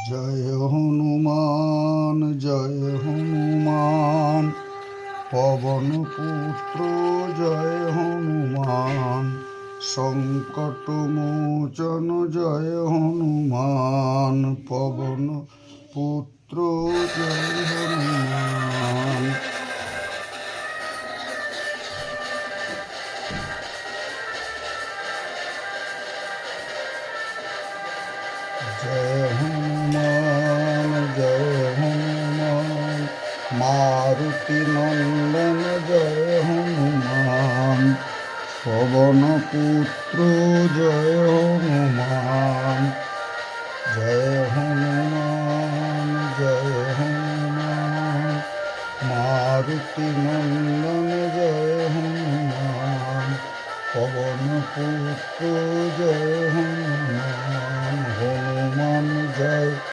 জয় হনুমান জয় হনুমান পবন পুত্র জয় হনুমান সংকট মোচন জয় হনুমান পবন পুত্র জয় হনুমান। জয় হনুমান মারুতি নন্দন জয় হনুমান পবন পুত্র জয় হনুমান। জয় হনুমান মারুতি নন্দন জয় হনুমান পবন পুত্র জয়